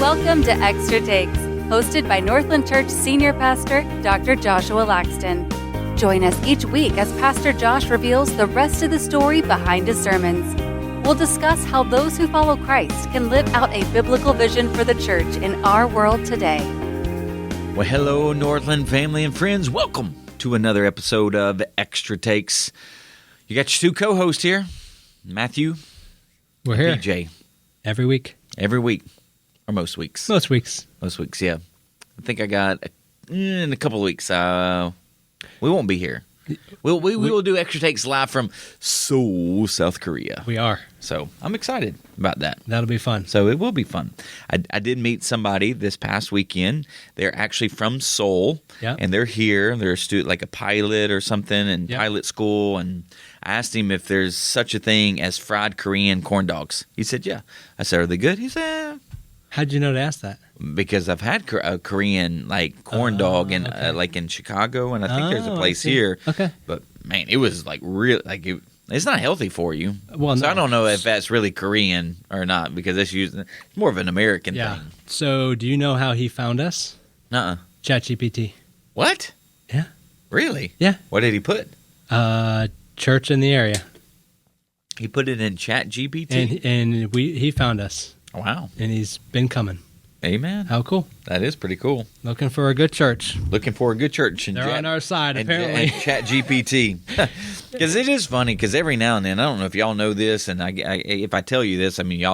Welcome to Extra Takes, hosted by Northland Church Senior Pastor Dr. Joshua Laxton. Join us each week as Pastor Josh reveals the rest of the story behind his sermons. We'll discuss how those who follow Christ can live out a biblical vision for the church in our world today. Well, hello, Northland family and friends. Welcome to another episode of Extra Takes. You got your two co-hosts here, Matthew. We're here. PJ. Every week. Every week. Or most weeks. Most weeks. Most weeks, yeah. I think I got in a couple of weeks. We won't be here. We will do Extra Takes live from Seoul, South Korea. We are. So I'm excited about that. That'll be fun. So it will be fun. I did meet somebody this past weekend. They're actually from Seoul, and they're here. They're a student, like a pilot or something, in pilot school. And I asked him if there's such a thing as fried Korean corn dogs. He said, yeah. I said, are they good? He said, How'd you know to ask that? because I've had a Korean like corn dog in like in Chicago, and I think there's a place here. Okay, but man, it was like real like it's not healthy for you. Well, so no. I don't know if that's really Korean or not because it's more of an American thing. So do you know how he found us? ChatGPT. What? Yeah. Really? Yeah. What did he put? Church in the area. He put it in ChatGPT, and he found us. Wow. And he's been coming. Amen. How cool. That is pretty cool. Looking for a good church. Looking for a good church. They're on our side, apparently. And ChatGPT. Because it is funny, because every now and then, I don't know if y'all know this, and if I tell you this, I mean,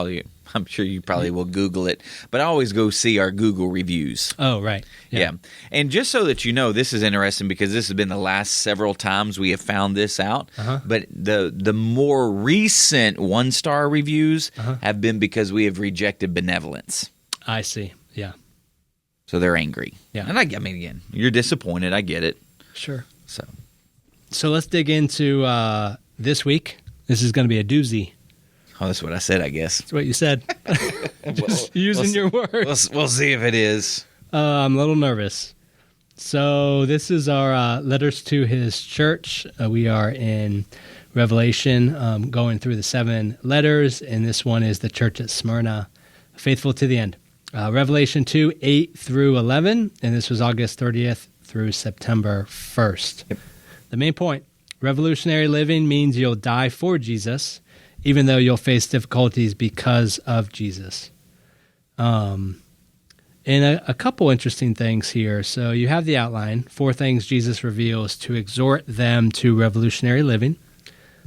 I'm sure you probably will Google it, but I always go see our Google reviews. Oh, right. Yeah. And just so that you know, this is interesting because this has been the last several times we have found this out. But the more recent one-star reviews have been because we have rejected benevolence. I see. Yeah. So they're angry. Yeah. And I mean, again, you're disappointed. I get it. Sure. So let's dig into this week. This is going to be a doozy. Oh, that's what I said, I guess. That's what you said. Just using your words. We'll see if it is. I'm a little nervous. So this is our letters to his church. We are in Revelation, going through the 7 letters, and this one is the church at Smyrna, faithful to the end. Revelation 2, 8 through 11, and this was August 30th through September 1st. Yep. The main point, revolutionary living means you'll die for Jesus, even though you'll face difficulties because of Jesus. And a couple interesting things here. So you have the outline, 4 things Jesus reveals to exhort them to revolutionary living.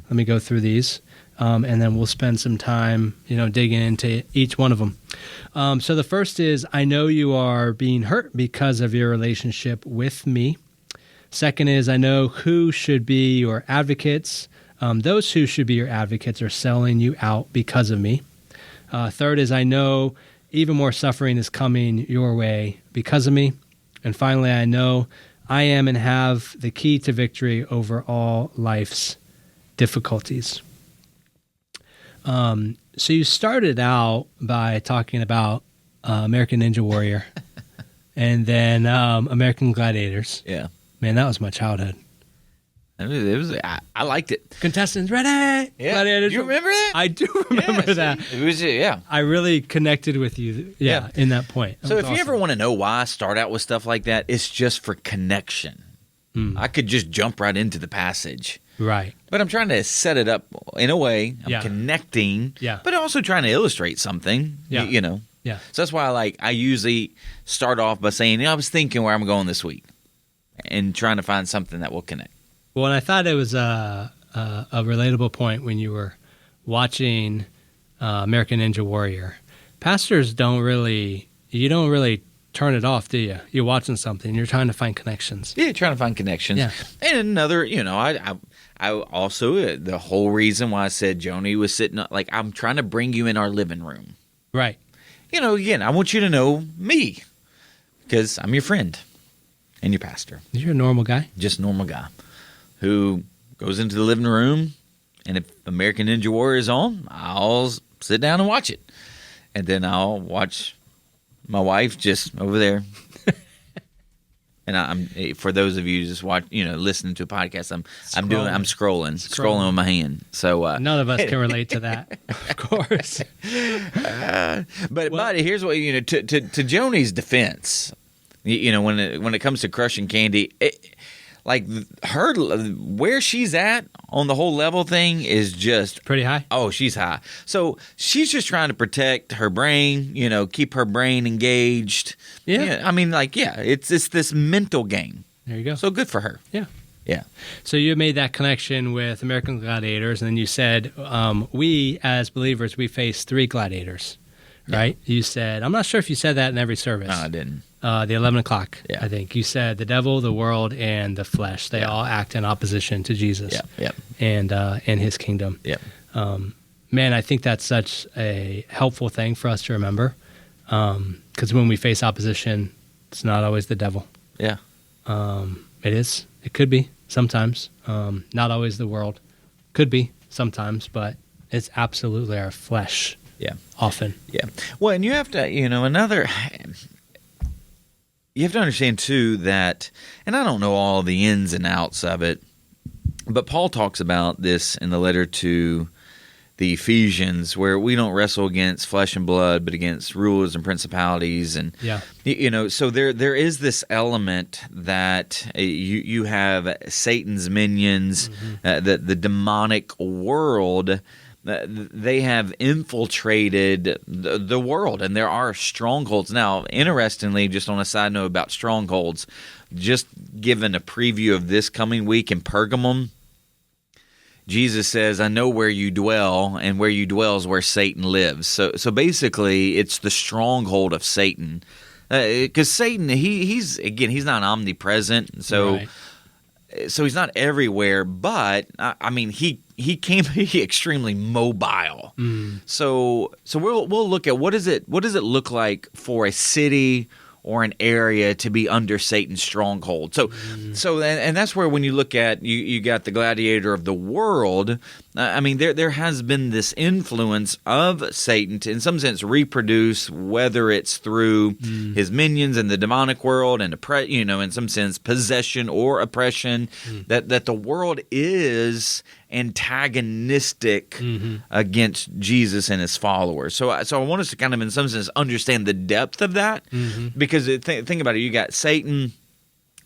Let me go through these, and then we'll spend some time, digging into each one of them. So the first is, I know you are being hurt because of your relationship with me. Second is, I know who should be your advocates. Those who should be your advocates are selling you out because of me. Third is, I know even more suffering is coming your way because of me. And finally, I know I am and have the key to victory over all life's difficulties. So you started out by talking about American Ninja Warrior and then American Gladiators. Yeah. Man, that was my childhood. It was. I liked it. Contestants ready? Yeah. Gladiators. Do you remember that? I do remember that. It was. Yeah. I really connected with you. Yeah. In that point. So if you ever want to know why I start out with stuff like that, it's just for connection. I could just jump right into the passage. Right. But I'm trying to set it up in a way. I'm Yeah. connecting. Yeah. But also trying to illustrate something. Yeah. Yeah. So that's why I usually start off by saying, I was thinking where I'm going this week, and trying to find something that will connect. Well, and I thought it was a relatable point when you were watching American Ninja Warrior. Pastors don't really turn it off, do you? You're watching something, you're trying to find connections. Yeah, trying to find connections. Yeah. And another, I also, the whole reason why I said Joni was sitting, I'm trying to bring you in our living room. Right. Again, I want you to know me because I'm your friend and your pastor. You're a normal guy. Just a normal guy who goes into the living room, and if American Ninja Warrior is on, I'll sit down and watch it. And then I'll watch my wife just over there And I'm for those of you just listening to a podcast, I'm scrolling with my hand. So none of us can relate to that, of course. But here's what to Joni's defense, when it comes to crushing candy, like where she's at on the whole level thing is just pretty high. Oh, she's high. So she's just trying to protect her brain, keep her brain engaged. Yeah. I mean, it's this mental game. There you go. So good for her. Yeah. Yeah. So you made that connection with American Gladiators, and then you said, we as believers, we face 3 gladiators, right? Yeah. You said, I'm not sure if you said that in every service. No, I didn't. The 11 o'clock, I think. You said the devil, the world, and the flesh. They all act in opposition to Jesus and his kingdom. Man, I think that's such a helpful thing for us to remember, because when we face opposition, it's not always the devil. Yeah. It is. It could be sometimes. Not always the world. Could be sometimes, but it's absolutely our flesh. Yeah. Often. Yeah. Well, and you have to, you have to understand, too, that, and I don't know all the ins and outs of it, but Paul talks about this in the letter to the Ephesians, where we don't wrestle against flesh and blood, but against rulers and principalities. And, so there is this element that you have Satan's minions, the demonic world. They have infiltrated the world, and there are strongholds. Now, interestingly, just on a side note about strongholds, just given a preview of this coming week in Pergamum, Jesus says, I know where you dwell, and where you dwell is where Satan lives. So basically, it's the stronghold of Satan. Because Satan, he's not omnipresent, so... Right. So he's not everywhere, but I mean he can be extremely mobile. So we'll look at what does it look like for a city or an area to be under Satan's stronghold. So that's where when you look at you got the gladiator of the world. I mean there has been this influence of Satan to in some sense reproduce, whether it's through his minions in the demonic world and in some sense possession or oppression, that the world is antagonistic against Jesus and his followers. So I want us to kind of in some sense understand the depth of that, because think about it, you got Satan,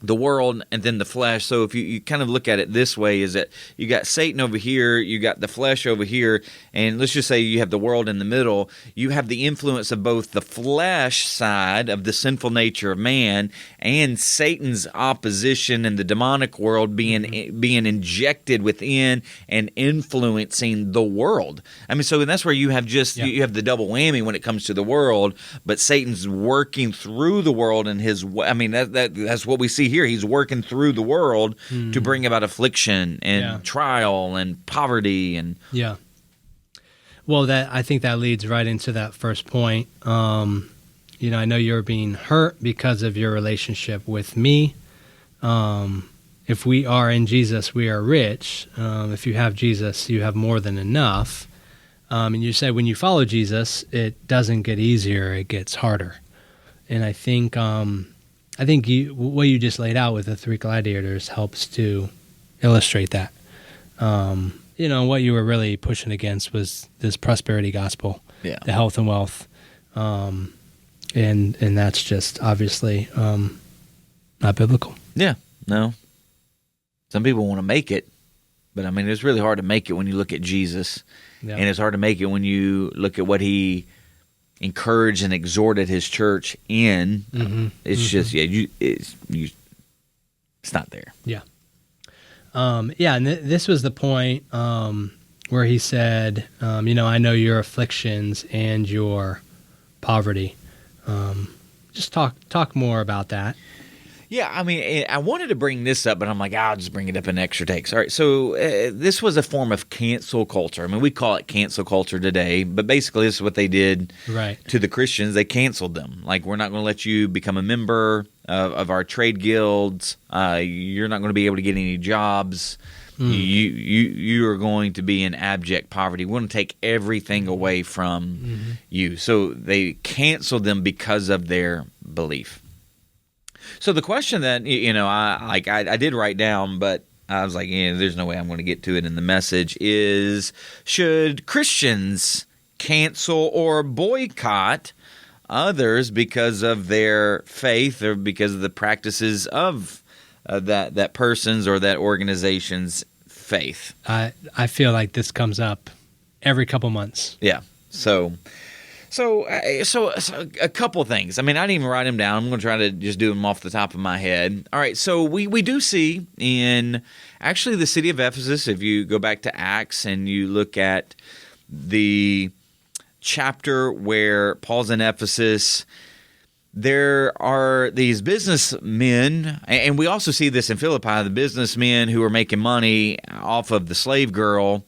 the world, and then the flesh. So if you kind of look at it this way, is that you got Satan over here, you got the flesh over here, and let's just say you have the world in the middle. You have the influence of both the flesh side of the sinful nature of man and Satan's opposition in the demonic world being injected within and influencing the world. I mean, so that's where you have you have the double whammy when it comes to the world, but Satan's working through the world and that's what we see here. He's working through the world to bring about affliction and trial and poverty and Well, I think that leads right into that first point. I know you're being hurt because of your relationship with me. If we are in Jesus, we are rich. If you have Jesus, you have more than enough. And you said when you follow Jesus, it doesn't get easier; it gets harder. And I think what you just laid out with the 3 gladiators helps to illustrate that. What you were really pushing against was this prosperity gospel, the health and wealth, and that's just obviously not biblical. Yeah, no. Some people want to make it, but I mean, it's really hard to make it when you look at Jesus, and it's hard to make it when you look at what he encouraged and exhorted his church in. It's just it's not there. And this was the point where he said, I know your afflictions and your poverty. Just talk more about that. Yeah, I mean, I wanted to bring this up, but I'm like, I'll just bring it up in extra takes. All right, so this was a form of cancel culture. I mean, we call it cancel culture today, but basically this is what they did to the Christians. They canceled them. Like, we're not going to let you become a member of our trade guilds. You're not going to be able to get any jobs. You are going to be in abject poverty. We want to take everything away from you. So they canceled them because of their belief. So the question that I did write down, but I was like, there's no way I'm going to get to it in the message, is should Christians cancel or boycott others because of their faith or because of the practices of that person's or that organization's faith? I feel like this comes up every couple months. Yeah. So a couple things. I mean, I didn't even write them down. I'm going to try to just do them off the top of my head. All right. So we do see in actually the city of Ephesus, if you go back to Acts and you look at the chapter where Paul's in Ephesus, there are these businessmen, and we also see this in Philippi, the businessmen who are making money off of the slave girl.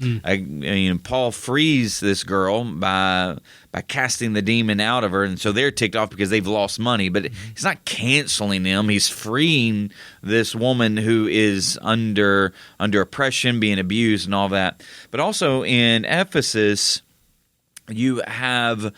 Paul frees this girl by casting the demon out of her, and so they're ticked off because they've lost money. But he's not canceling them; he's freeing this woman who is under oppression, being abused, and all that. But also in Ephesus, you have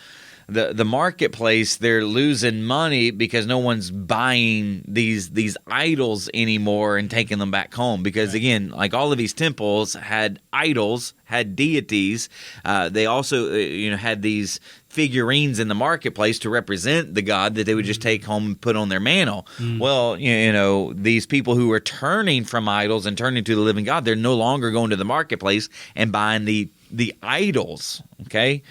the marketplace. They're losing money because no one's buying these idols anymore and taking them back home. Because again, like all of these temples had idols, had deities. They also had these figurines in the marketplace to represent the god that they would just take home and put on their mantle. Well, these people who are turning from idols and turning to the living God, they're no longer going to the marketplace and buying the idols. Okay.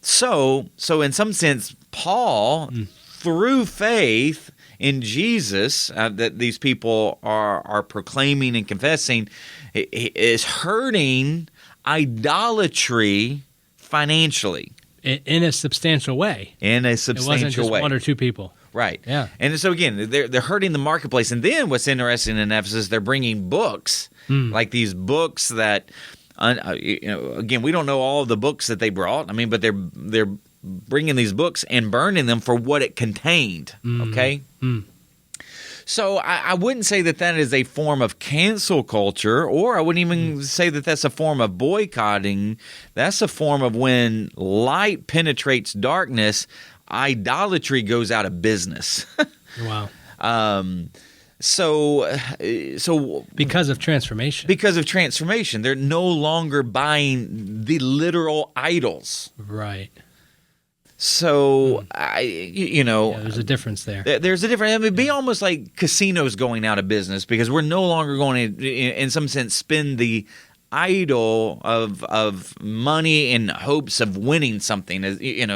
So in some sense, Paul, through faith in Jesus that these people are proclaiming and confessing, is hurting idolatry financially. In a substantial way. In a substantial way. It wasn't just one or two people. Right. Yeah. And so again, they're hurting the marketplace. And then what's interesting in Ephesus, they're bringing books, like these books that... again, we don't know all of the books that they brought. I mean, but they're bringing these books and burning them for what it contained. Okay, so I wouldn't say that is a form of cancel culture, or I wouldn't even say that that's a form of boycotting. That's a form of when light penetrates darkness, idolatry goes out of business. Wow. So because of transformation. Because of transformation, they're no longer buying the literal idols. Right. So there's a difference there. There's a difference. I mean, it'd be almost like casinos going out of business because we're no longer going to, in some sense, spend the idol of money in hopes of winning something.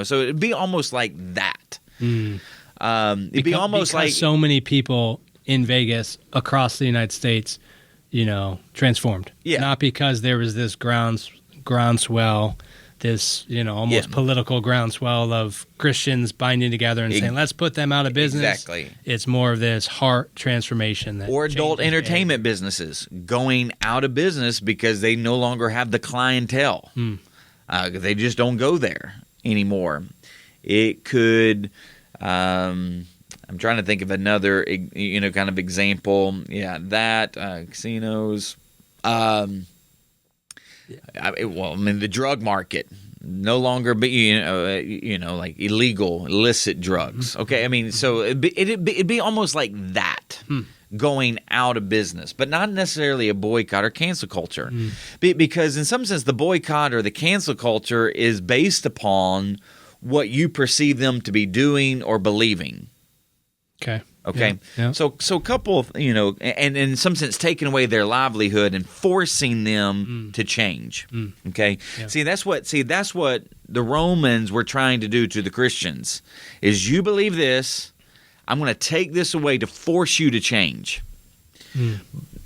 So it'd be almost like that. It'd be almost like so many people in Vegas, across the United States, transformed. Yeah. Not because there was this groundswell, this, almost political groundswell of Christians binding together and saying, let's put them out of business. Exactly. It's more of this heart transformation. Or adult entertainment businesses going out of business because they no longer have the clientele. They just don't go there anymore. It could... I'm trying to think of another, kind of example. Yeah, that casinos. The drug market no longer be like illicit drugs. Okay, I mean, so it'd be almost like that. Going out of business, but not necessarily a boycott or cancel culture, because in some sense the boycott or the cancel culture is based upon what you perceive them to be doing or believing. Okay. Yeah. So a couple, and in some sense taking away their livelihood and forcing them to change. Okay. Yeah. See, that's what the Romans were trying to do to the Christians is you believe this, I'm going to take this away to force you to change.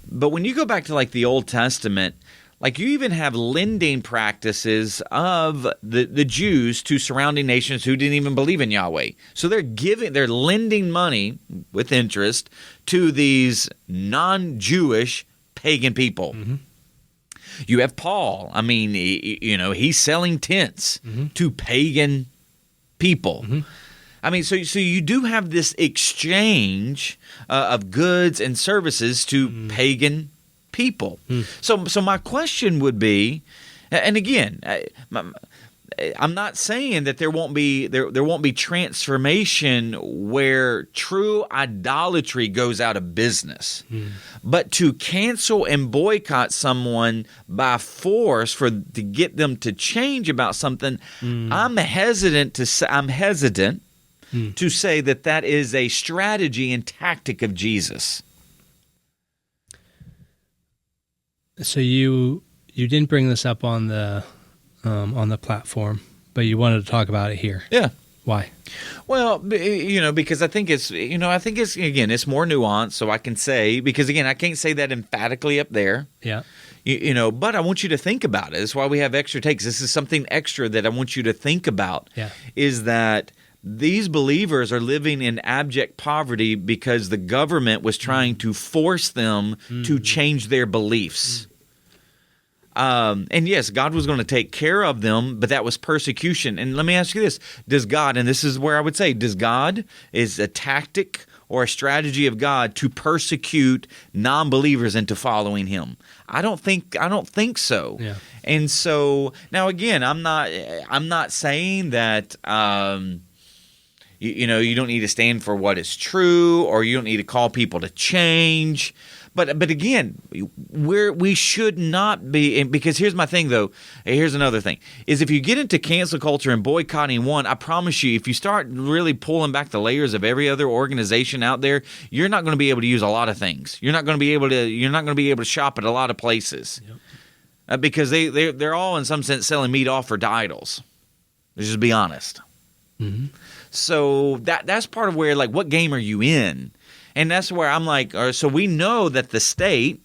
But when you go back to like the Old Testament, like you even have lending practices of the Jews to surrounding nations who didn't even believe in Yahweh. So they're lending money with interest to these non-Jewish pagan people. You have Paul. I mean, he's selling tents to pagan people. I mean, so you do have this exchange of goods and services to pagan people. So my question would be, and again, I'm not saying that there won't be transformation where true idolatry goes out of business. But to cancel and boycott someone by force to get them to change about something, I'm hesitant to say that is a strategy and tactic of Jesus. So you didn't bring this up on the platform, but you wanted to talk about it here. Yeah. Why? Well, because I think it's again, it's more nuanced. So I can say, because again, I can't say that emphatically up there. Yeah. But I want you to think about it. That's why we have extra takes. This is something extra that I want you to think about. Yeah. Is that these believers are living in abject poverty because the government was trying to force them to change their beliefs. And yes, God was going to take care of them, but that was persecution. And let me ask you this. Does God, and this is where I would say, does God, is a tactic or a strategy of God to persecute non-believers into following him? I don't think so. Yeah. And so now again, I'm not saying that you don't need to stand for what is true, or you don't need to call people to change. But again, we should not be, because here's my thing though. Here's another thing: is if you get into cancel culture and boycotting one, I promise you, if you start really pulling back the layers of every other organization out there, you're not going to be able to use a lot of things. You're not going to be able to shop at a lot of places, because they're all in some sense selling meat offered to idols. Let's just be honest. Mm-hmm. So that's part of where, like, what game are you in? And that's where I'm like, so we know that the state,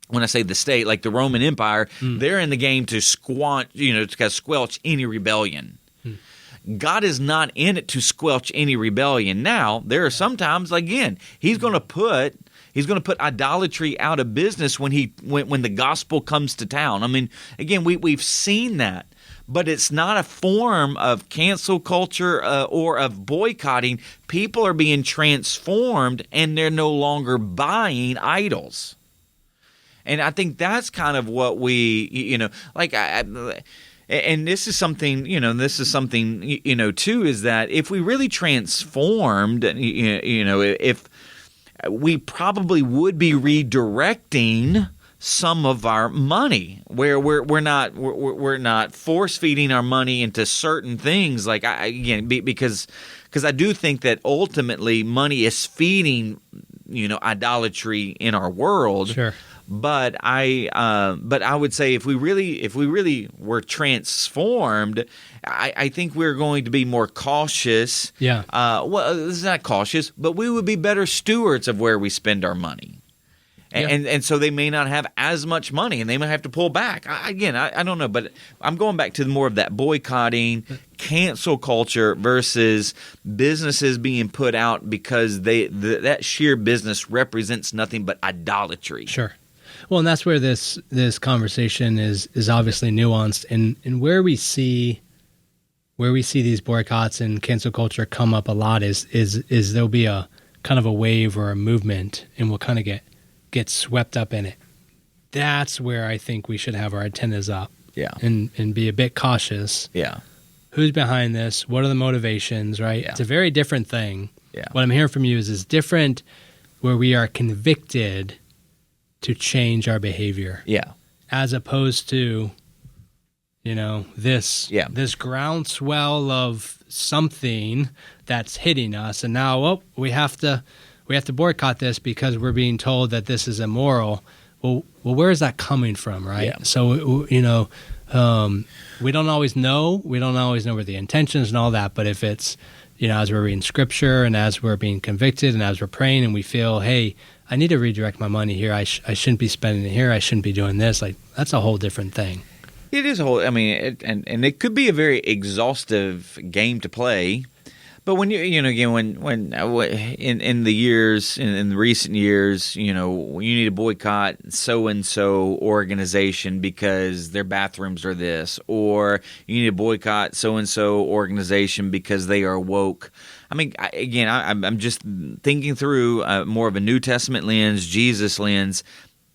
when I say the state, like the Roman Empire, they're in the game to squelch any rebellion. God is not in it to squelch any rebellion. Now, there are sometimes, again, he's going to put idolatry out of business when the gospel comes to town. I mean, again, we've seen that. But it's not a form of cancel culture or of boycotting. People are being transformed, and they're no longer buying idols. And I think that's kind of what we, and this is something, too, is that if we really transformed, if we probably would be redirecting some of our money, where we're not force feeding our money into certain things, because I do think that ultimately money is feeding idolatry in our world. Sure. But I would say if we really were transformed, I think we're going to be more cautious. Yeah. Well, this is not cautious, but we would be better stewards of where we spend our money. And so they may not have as much money, and they might have to pull back. I don't know, but I'm going back to more of that boycotting, cancel culture versus businesses being put out because that sheer business represents nothing but idolatry. Sure. Well, and that's where this conversation is obviously nuanced, and where we see these boycotts and cancel culture come up a lot is there'll be a kind of a wave or a movement, and we'll kind of get swept up in it. That's where I think we should have our antennas up. Yeah. And be a bit cautious. Yeah. Who's behind this? What are the motivations, right? Yeah. It's a very different thing. Yeah. What I'm hearing from you is different where we are convicted to change our behavior. Yeah. As opposed to, this groundswell of something that's hitting us, and now we have to boycott this because we're being told that this is immoral. Well, where is that coming from, right? Yeah. So, we don't always know. We don't always know where the intentions and all that. But if it's, as we're reading scripture and as we're being convicted and as we're praying and we feel, hey, I need to redirect my money here. I shouldn't be spending it here. I shouldn't be doing this. Like, that's a whole different thing. It is a whole. I mean, and it could be a very exhaustive game to play. But when in the years, in the recent years, you need to boycott so and so organization because their bathrooms are this, or you need to boycott so and so organization because they are woke. I mean, I'm just thinking through more of a New Testament lens, Jesus lens.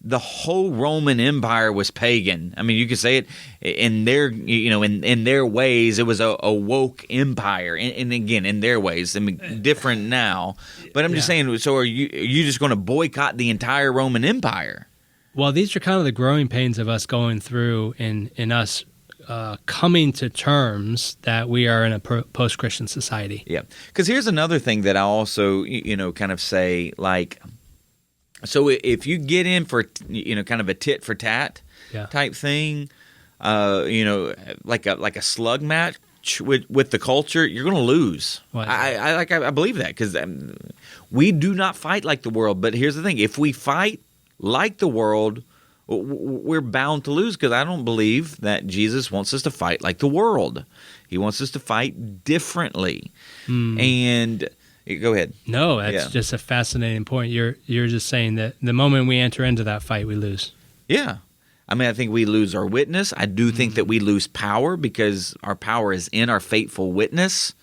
the whole Roman Empire was pagan. I mean, you could say it in their, in their ways, it was a woke empire. And again, in their ways, I mean, different now. But I'm just saying, so are you just going to boycott the entire Roman Empire? Well, these are kind of the growing pains of us going through in us coming to terms that we are in a post-Christian society. Yeah. Because here's another thing that I also, kind of say, like, so if you get in for, kind of a tit for tat type thing, like a slug match with the culture, you're going to lose. I believe that, because we do not fight like the world. But here's the thing: if we fight like the world, we're bound to lose, because I don't believe that Jesus wants us to fight like the world. He wants us to fight differently. And go ahead. No, that's just a fascinating point. You're just saying that the moment we enter into that fight, we lose. Yeah. I mean, I think we lose our witness. I do think that we lose power, because our power is in our faithful witness.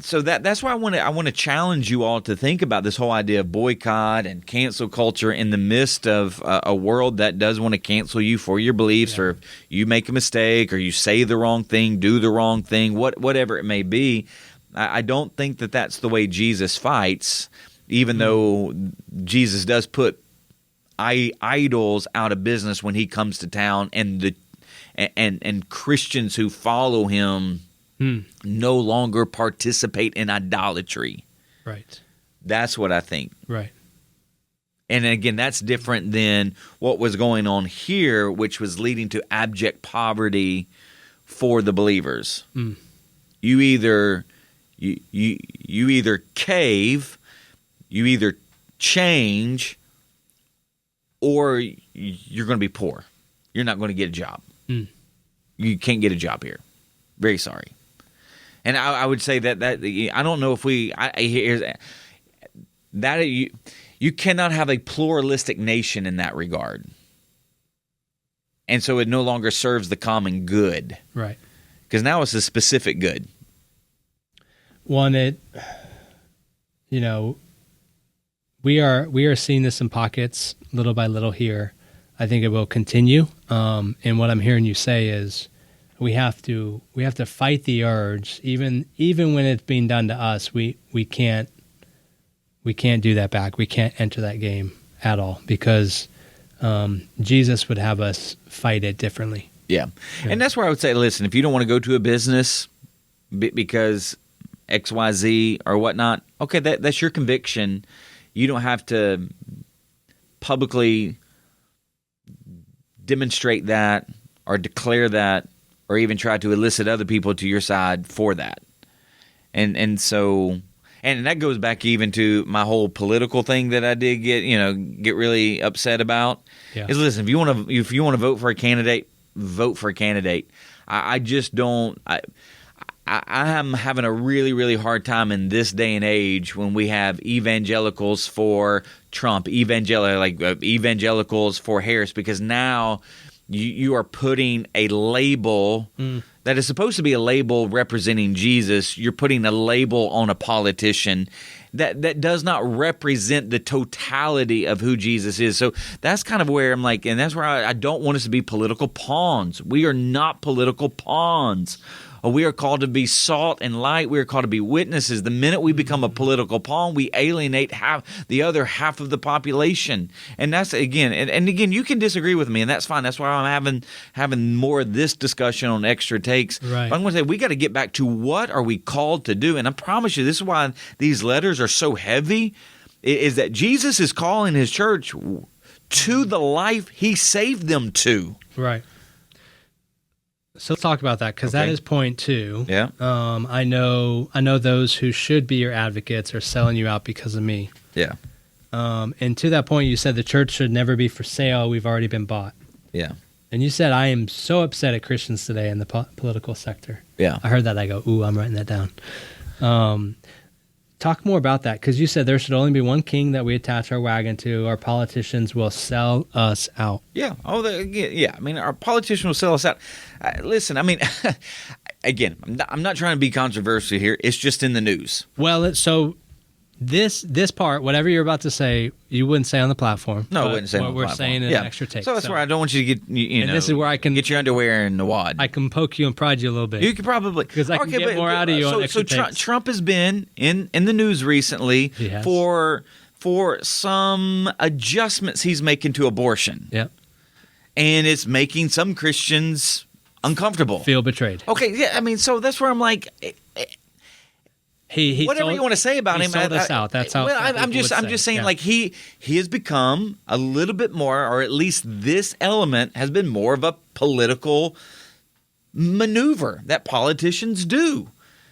So that's why I want to challenge you all to think about this whole idea of boycott and cancel culture in the midst of a world that does want to cancel you for your beliefs, or if you make a mistake, or you say the wrong thing, do the wrong thing, whatever it may be. I don't think that that's the way Jesus fights, even though Jesus does put idols out of business when he comes to town, and Christians who follow him no longer participate in idolatry. Right. That's what I think. Right. And again, that's different than what was going on here, which was leading to abject poverty for the believers. You either cave, you either change, or you're going to be poor. You're not going to get a job. You can't get a job here. Very sorry. And I would say that I don't know if you cannot have a pluralistic nation in that regard. And so it no longer serves the common good. Right. Because now it's a specific good. One, we are seeing this in pockets, little by little here. I think it will continue. And what I'm hearing you say is we have to fight the urge, even when it's being done to us. We can't do that back. We can't enter that game at all, because Jesus would have us fight it differently. Yeah. And that's where I would say, listen, if you don't want to go to a business because XYZ or whatnot, okay, that's your conviction. You don't have to publicly demonstrate that or declare that, or even try to elicit other people to your side for that. And so, and that goes back even to my whole political thing that I did get really upset about. Is, listen, if you want to vote for a candidate, vote for a candidate. I just don't. I am having a really, really hard time in this day and age when we have evangelicals for Trump, evangelicals for Harris, because now you are putting a label that is supposed to be a label representing Jesus. You're putting a label on a politician that does not represent the totality of who Jesus is. So that's kind of where I'm like, and that's where I don't want us to be political pawns. We are not political pawns. We are called to be salt and light. We are called to be witnesses. The minute we become a political pawn, we alienate the other half of the population. And that's, again, and again, you can disagree with me, and that's fine. That's why I'm having more of this discussion on Extra Takes. Right. But I'm going to say we got to get back to what are we called to do. And I promise you, this is why these letters are so heavy, is that Jesus is calling his church to the life he saved them to. Right. So let's talk about that, because that is point 2. Yeah. I know those who should be your advocates are selling you out because of me. Yeah. And to that point, you said the church should never be for sale. We've already been bought. Yeah. And you said, I am so upset at Christians today in the political sector. Yeah. I heard that. I go, ooh, I'm writing that down. Talk more about that, because you said there should only be one king that we attach our wagon to. Our politicians will sell us out. Yeah. Yeah. I mean, our politicians will sell us out. Listen, I mean, again, I'm not trying to be controversial here. It's just in the news. Well, so This part, whatever you're about to say, you wouldn't say on the platform. No, I wouldn't say on the platform. What we're saying in an extra take. So that's where I don't want you to get, and this is where I can get your underwear in the wad. I can poke you and prod you a little bit. You could probably. Because I can get more out of you on extra takes. Trump has been in the news recently for some adjustments he's making to abortion. Yep. And it's making some Christians uncomfortable. Feel betrayed. Okay, yeah, I mean, so that's where I'm like... He whatever you want to say about him, sold us out. That's how. Well, I'm just saying, like he has become a little bit more, or at least this element has been more of a political maneuver that politicians do,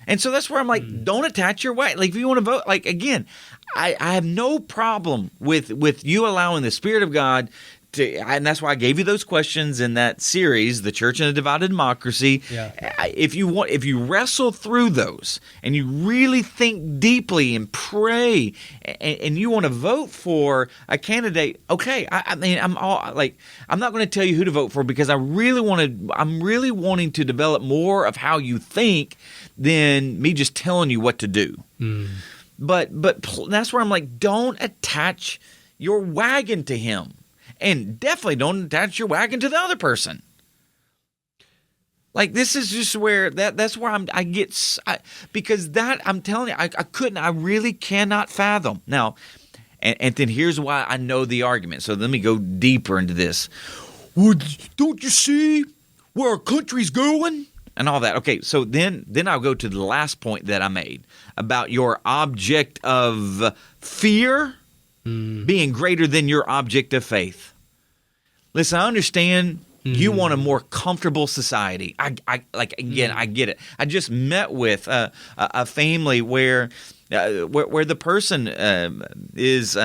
and so that's where I'm like, don't attach your way. Like if you want to vote, like again, I have no problem with you allowing the Spirit of God. And that's why I gave you those questions in that series, The Church in a Divided Democracy. Yeah. If you wrestle through those and you really think deeply and pray and you want to vote for a candidate, okay. I mean, I'm not going to tell you who to vote for because I'm really wanting to develop more of how you think than me just telling you what to do. But that's where I'm like, don't attach your wagon to him. And definitely don't attach your wagon to the other person. Like this is just where that's where I'm telling you, I really cannot fathom. Now, and then here's why I know the argument. So let me go deeper into this. Well, don't you see where our country's going? And all that. Okay, so then I'll go to the last point that I made about your object of fear being greater than your object of faith. Listen, I understand you want a more comfortable society. I get it. I just met with a family where the person is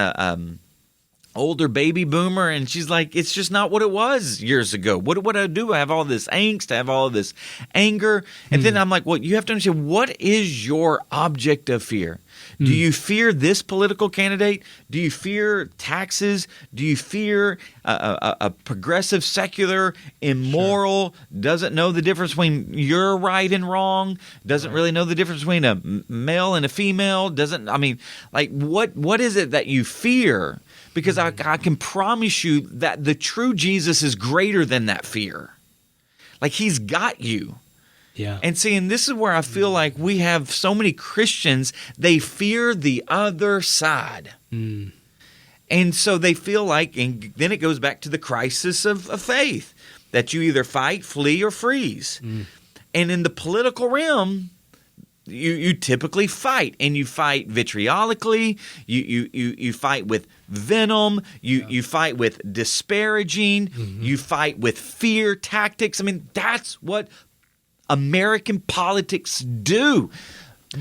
older baby boomer, and she's like, it's just not what it was years ago. What would I do? I have all this angst. I have all this anger. And then I'm like, well, you have to understand, what is your object of fear? Do you fear this political candidate? Do you fear taxes? Do you fear a progressive, secular, immoral, doesn't know the difference between you're right and wrong, doesn't really know the difference between a male and a female, what is it that you fear? Because I can promise you that the true Jesus is greater than that fear. Like he's got you. Yeah. And see, and this is where I feel like we have so many Christians, they fear the other side. And so they feel like, and then it goes back to the crisis of faith, that you either fight, flee, or freeze. And in the political realm, you typically fight, and you fight vitriolically, you fight with venom, you fight with disparaging, you fight with fear tactics. I mean, that's what American politics do.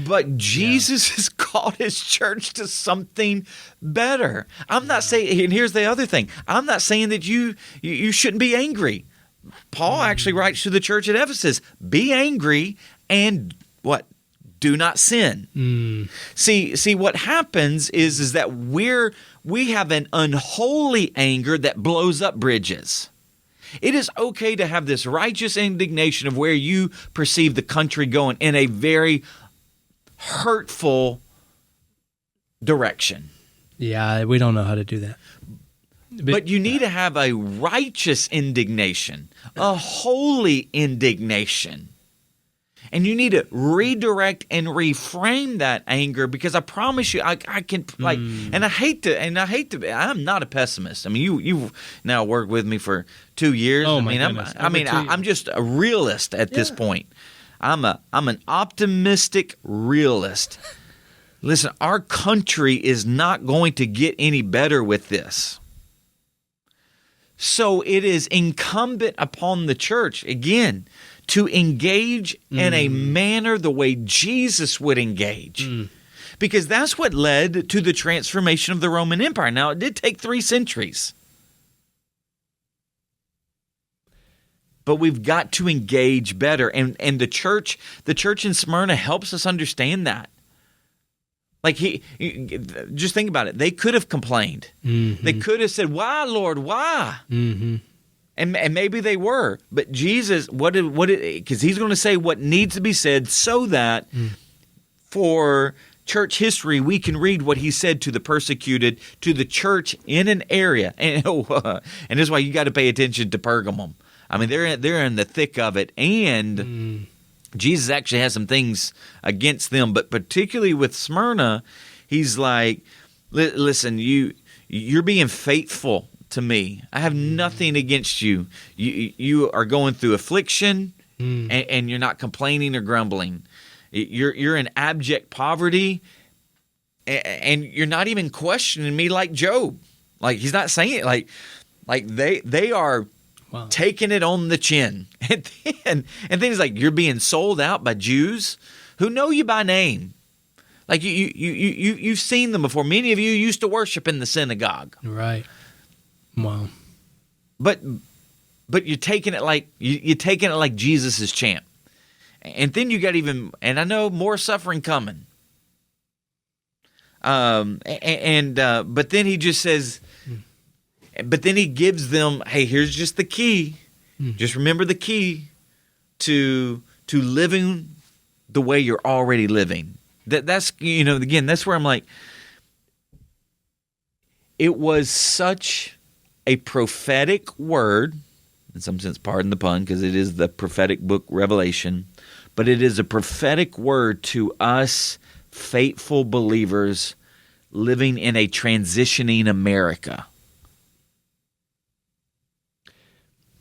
But Jesus has called his church to something better. I'm not saying, and here's the other thing, I'm not saying that you shouldn't be angry. Paul actually writes to the church at Ephesus, be angry and what? Do not sin. See, what happens is that we have an unholy anger that blows up bridges. It is okay to have this righteous indignation of where you perceive the country going in a very hurtful direction. Yeah, we don't know how to do that. But you need to have a righteous indignation, a holy indignation. And you need to redirect and reframe that anger, because I promise you, I can and I hate to. I'm not a pessimist. I mean, you've now worked with me for 2 years. Oh, I'm just a realist at this point. I'm an optimistic realist. Listen, our country is not going to get any better with this. So it is incumbent upon the church, again, to engage in a manner the way Jesus would engage. Because that's what led to the transformation of the Roman Empire. Now, it did take 3 centuries. But we've got to engage better. And the church in Smyrna helps us understand that. Like just think about it. They could have complained. They could have said, "Why, Lord, why?" And maybe they were, but Jesus, because he's going to say what needs to be said, so that for church history, we can read what he said to the persecuted, to the church in an area. And this is why you got to pay attention to Pergamum. I mean, they're in the thick of it, and Jesus actually has some things against them, but particularly with Smyrna, he's like, listen, you're being faithful to me. I have nothing against you. You are going through affliction, and you're not complaining or grumbling. You're in abject poverty, and you're not even questioning me like Job. Like, he's not saying it like they are. Wow. Taking it on the chin. And then he's like, you're being sold out by Jews who know you by name. Like, you've seen them before. Many of you used to worship in the synagogue. Right. Wow. But you're taking it like Jesus is champ. And then you got and I know more suffering coming. But then he just says, but then he gives them, hey, here's just the key. Just remember the key to living the way you're already living. That's again, that's where I'm like, it was such a prophetic word, in some sense, pardon the pun, because it is the prophetic book Revelation, but it is a prophetic word to us faithful believers living in a transitioning America.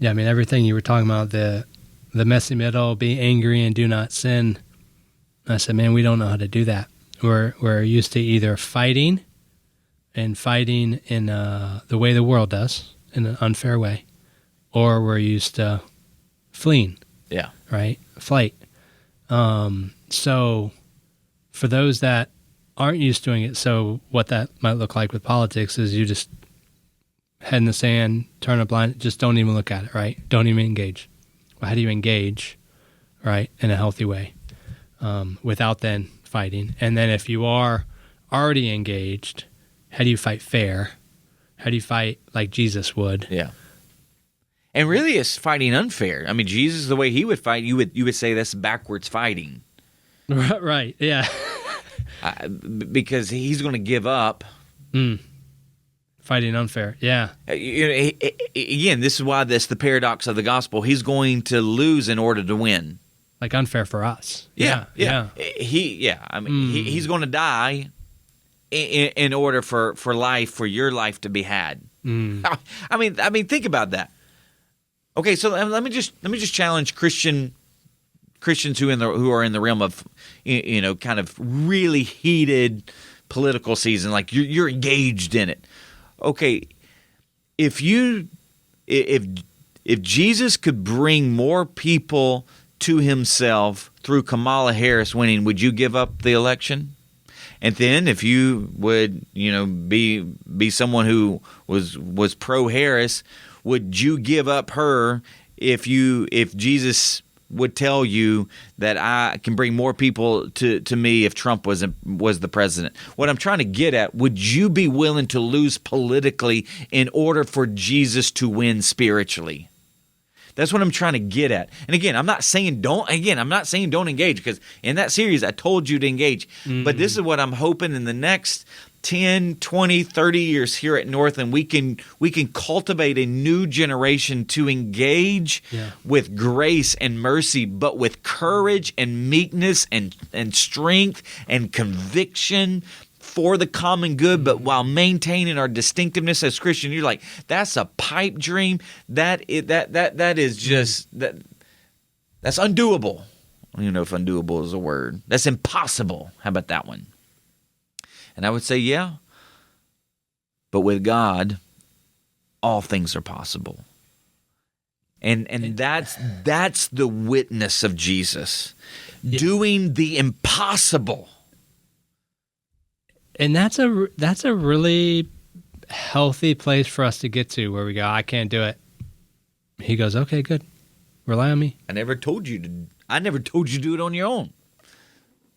Yeah, I mean, everything you were talking about, the messy middle, be angry and do not sin. I said, man, we don't know how to do that. We're used to either fighting in the way the world does, in an unfair way, or we're used to fleeing. Yeah. Right? Flight. So for those that aren't used to doing it, so what that might look like with politics is you just head in the sand, turn a blind, just don't even look at it, right? Don't even engage. Well, how do you engage, right, in a healthy way without then fighting? And then if you are already engaged, how do you fight fair? How do you fight like Jesus would? Yeah. And really it's fighting unfair. I mean, Jesus, the way he would fight, you would say that's backwards fighting. Right, yeah. Because he's going to give up. Fighting unfair, yeah. Again, this is why that's the paradox of the gospel. He's going to lose in order to win. Like unfair for us. Yeah. He's going to die in order for your life to be had. I mean, think about that. Okay, so let me just challenge Christians who are in the realm of kind of really heated political season, like you're engaged in it. Okay, if Jesus could bring more people to himself through Kamala Harris winning, would you give up the election? And then if you would, be someone who was pro-Harris, would you give up her if Jesus would tell you that I can bring more people to me if Trump was the president? What I'm trying to get at, would you be willing to lose politically in order for Jesus to win spiritually? That's what I'm trying to get at. And again, I'm not saying don't engage, because in that series I told you to engage. But this is what I'm hoping in the next 10, 20, 30 years here at Northland, we can cultivate a new generation to engage with grace and mercy, but with courage and meekness and strength and conviction for the common good, but while maintaining our distinctiveness as Christian. You're like, that's a pipe dream. That is just that's undoable. I don't even know if undoable is a word. That's impossible. How about that one? And I would say, yeah, but with God, all things are possible. And that's the witness of Jesus, doing the impossible. And that's a really healthy place for us to get to, where we go, I can't do it. He goes, okay, good. Rely on me. I never told you to do it on your own.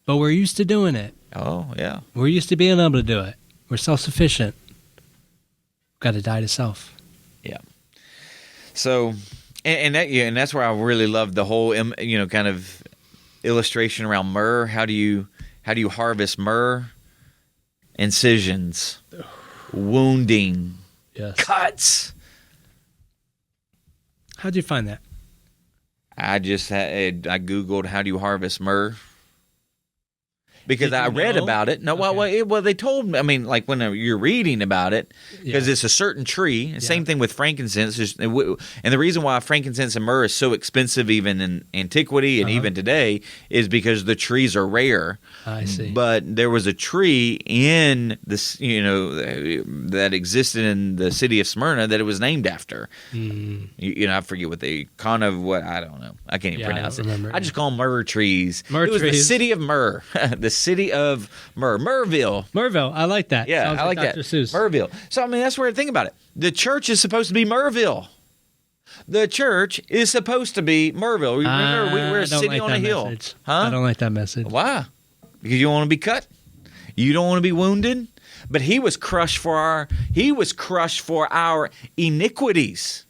But we're used to doing it. Oh, yeah. We're used to being able to do it. We're self-sufficient. We've got to die to self. Yeah. So, and that's where I really love the whole, kind of illustration around myrrh. How do you how do you harvest myrrh? Incisions, wounding, cuts. How'd you find that? I Googled how do you harvest myrrh. Because I read about it. No, okay. well, they told me. I mean, like when you're reading about it, because it's a certain tree. Same thing with frankincense. And the reason why frankincense and myrrh is so expensive, even in antiquity and even today, is because the trees are rare. I see. But there was a tree in this, that existed in the city of Smyrna that it was named after. I forget what I don't know. I can't even pronounce it. I just call them myrrh trees. It was the city of myrrh. The city of Myrrhville. Myrrhville, I like that. Yeah, I like that. Seuss. Myrrhville. So, I mean, that's where I think about it. The church is supposed to be Myrrhville. The church is supposed to be Myrrhville. Remember, we're a city on a hill. Message. Huh? I don't like that message. Why? Because you don't want to be cut? You don't want to be wounded? But he was crushed for our iniquities.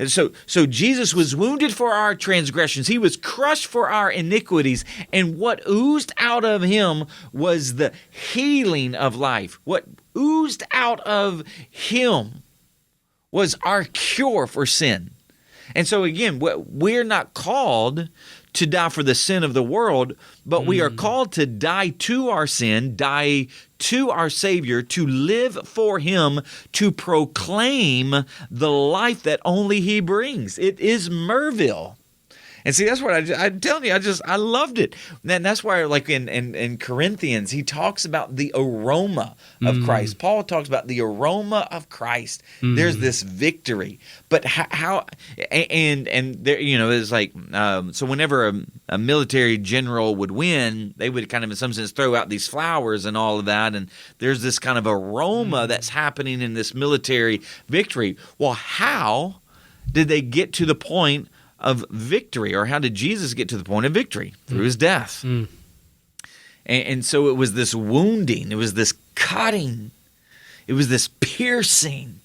So Jesus was wounded for our transgressions. He was crushed for our iniquities. And what oozed out of him was the healing of life. What oozed out of him was our cure for sin. And so again, we're not called to die for the sin of the world, but we are called to die to our sin, die to our Savior, to live for Him, to proclaim the life that only He brings. It is Myrrhville. And see, that's what I'm telling you. I loved it. And that's why, like in Corinthians, he talks about the aroma of Christ. Paul talks about the aroma of Christ. There's this victory, but how and there, it's like so. Whenever a military general would win, they would kind of, in some sense, throw out these flowers and all of that. And there's this kind of aroma that's happening in this military victory. Well, how did they get to the point of victory, or how did Jesus get to the point of victory? Through his death. And so it was this wounding, it was this cutting, it was this piercing.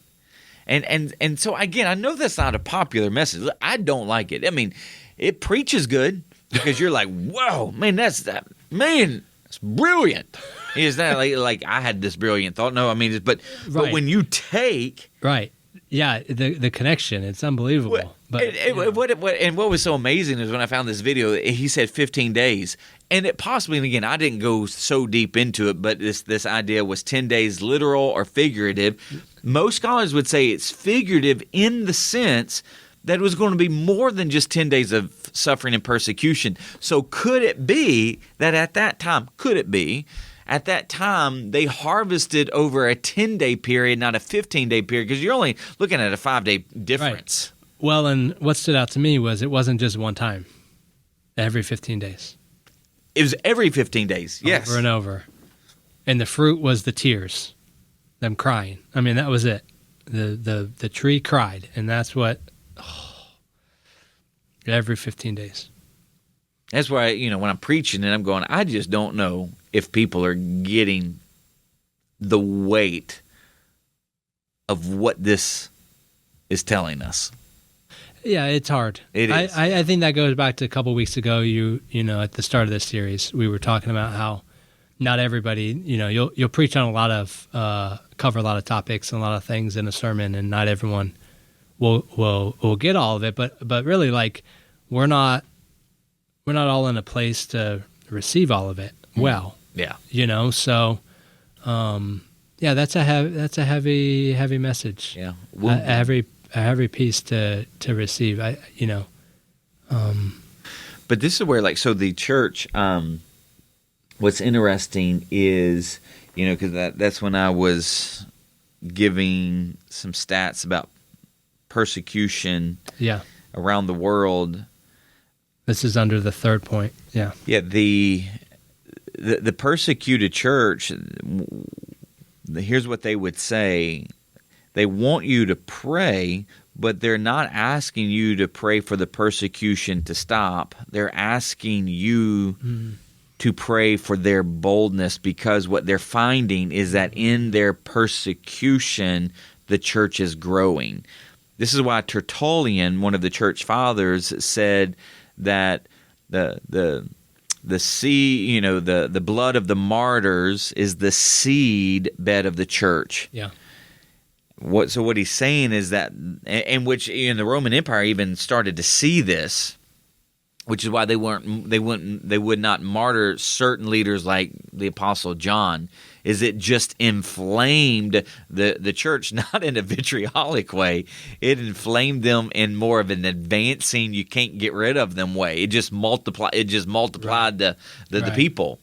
And so again, I know that's not a popular message. I don't like it. I mean, it preaches good because you're like, whoa, man, that's brilliant. It's not like I had this brilliant thought. No, I mean, but when you take the connection, it's unbelievable. What was so amazing is when I found this video, he said 15 days. And it possibly, and again, I didn't go so deep into it, but this idea was 10 days literal or figurative. Most scholars would say it's figurative in the sense that it was going to be more than just 10 days of suffering and persecution. So could it be that at that time, they harvested over a 10-day period, not a 15-day period, because you're only looking at a 5-day difference. Right. Well, and what stood out to me was it wasn't just one time, every 15 days. It was every 15 days, yes. Over and over. And the fruit was the tears, them crying. I mean, that was it. The tree cried, and that's what, every 15 days. That's why, when I'm preaching and I'm going, I just don't know if people are getting the weight of what this is telling us. Yeah, it's hard. It is. I think that goes back to a couple of weeks ago. At the start of this series, we were talking about how not everybody, you'll preach on a lot of, cover a lot of topics and a lot of things in a sermon, and not everyone will get all of it. But really, like, we're not all in a place to receive all of it well. Yeah. So that's a heavy message. Yeah. A heavy piece to receive. But this is where, the church, what's interesting is, because that's when I was giving some stats about persecution around the world. This is under the third point. Yeah. Yeah, the persecuted church, here's what they would say. They want you to pray, but they're not asking you to pray for the persecution to stop. They're asking you to pray for their boldness, because what they're finding is that in their persecution, the church is growing. This is why Tertullian, one of the church fathers, said that the the seed, the blood of the martyrs is the seed bed of the church. Yeah. So what he's saying is that, and which in the Roman Empire even started to see this, which is why they would not martyr certain leaders like the Apostle John, is it just inflamed the church, not in a vitriolic way. It inflamed them in more of an advancing, you can't get rid of them way. It just multiplied right. the people.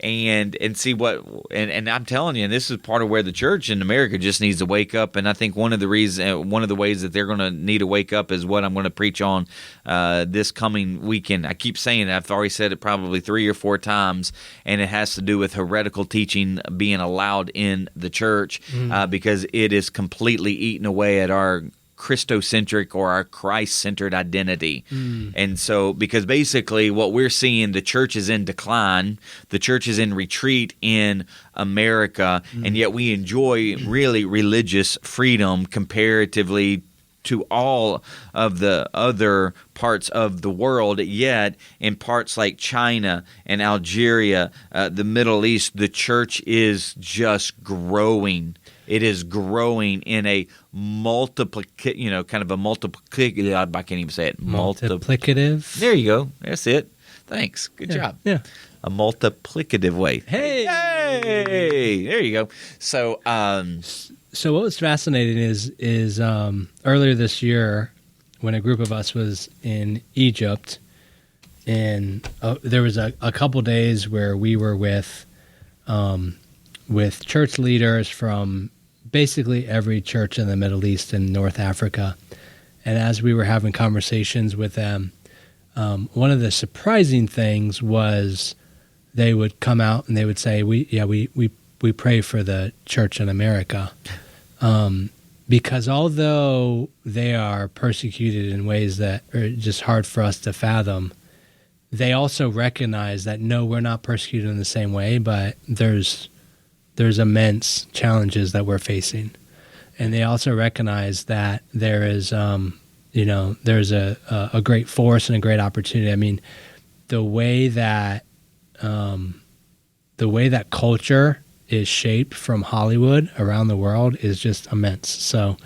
And see what, and I'm telling you, and this is part of where the church in America just needs to wake up. And I think one of the ways that they're going to need to wake up is what I'm going to preach on this coming weekend. I keep saying it. I've already said it probably 3 or 4 times, and it has to do with heretical teaching being allowed in the church because it is completely eating away at our Christocentric or our Christ-centered identity. And so, because basically what we're seeing, the church is in decline, the church is in retreat in America, and yet we enjoy really religious freedom comparatively to all of the other parts of the world, yet in parts like China and Algeria, the Middle East, the church is just growing. It is growing in a multiplicative. I can't even say it. Multiplicative. There you go. That's it. Thanks. Good job. Yeah. A multiplicative way. Hey. There you go. So, so what was fascinating is earlier this year when a group of us was in Egypt, and there was a couple days where we were with church leaders from basically every church in the Middle East and North Africa. And as we were having conversations with them, one of the surprising things was they would come out and they would say, we pray for the church in America. Because although they are persecuted in ways that are just hard for us to fathom, they also recognize that, no, we're not persecuted in the same way, but there's immense challenges that we're facing. And they also recognize that there is, there's a great force and a great opportunity. I mean, the way that culture is shaped from Hollywood around the world is just immense. So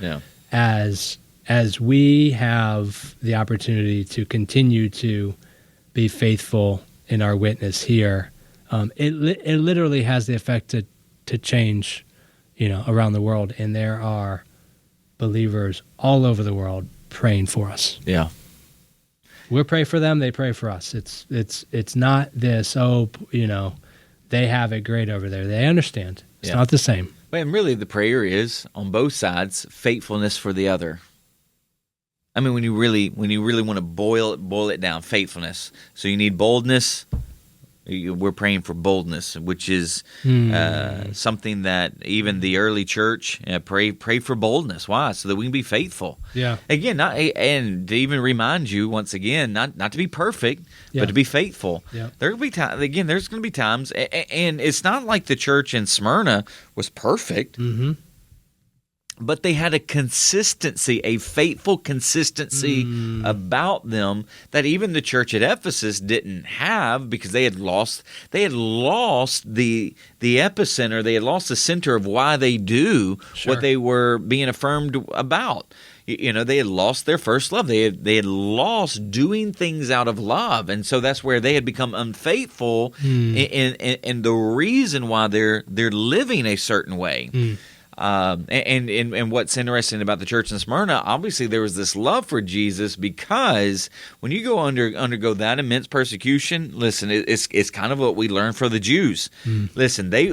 as we have the opportunity to continue to be faithful in our witness here, it literally has the effect to change, around the world. And there are believers all over the world praying for us. Yeah. We pray for them, they pray for us. It's not this, they have it great over there. They understand. It's not the same. And really the prayer is, on both sides, faithfulness for the other. I mean, when you really want to boil it down, faithfulness. So you need boldness. We're praying for boldness, which is something that even the early church pray for boldness. Why? So that we can be faithful. Yeah. Again, and to even remind you once again, not to be perfect, but to be faithful. Yeah. There's going to be times, and it's not like the church in Smyrna was perfect. Mm-hmm. But they had a consistency, a faithful consistency about them that even the church at Ephesus didn't have, because they had lost the epicenter, they had lost the center of why they do what they were being affirmed about. They had lost their first love. They had lost doing things out of love, and so that's where they had become unfaithful in the reason why they're living a certain way. And what's interesting about the church in Smyrna, obviously there was this love for Jesus, because when you go undergo that immense persecution, listen, it's kind of what we learned from the Jews. Listen, they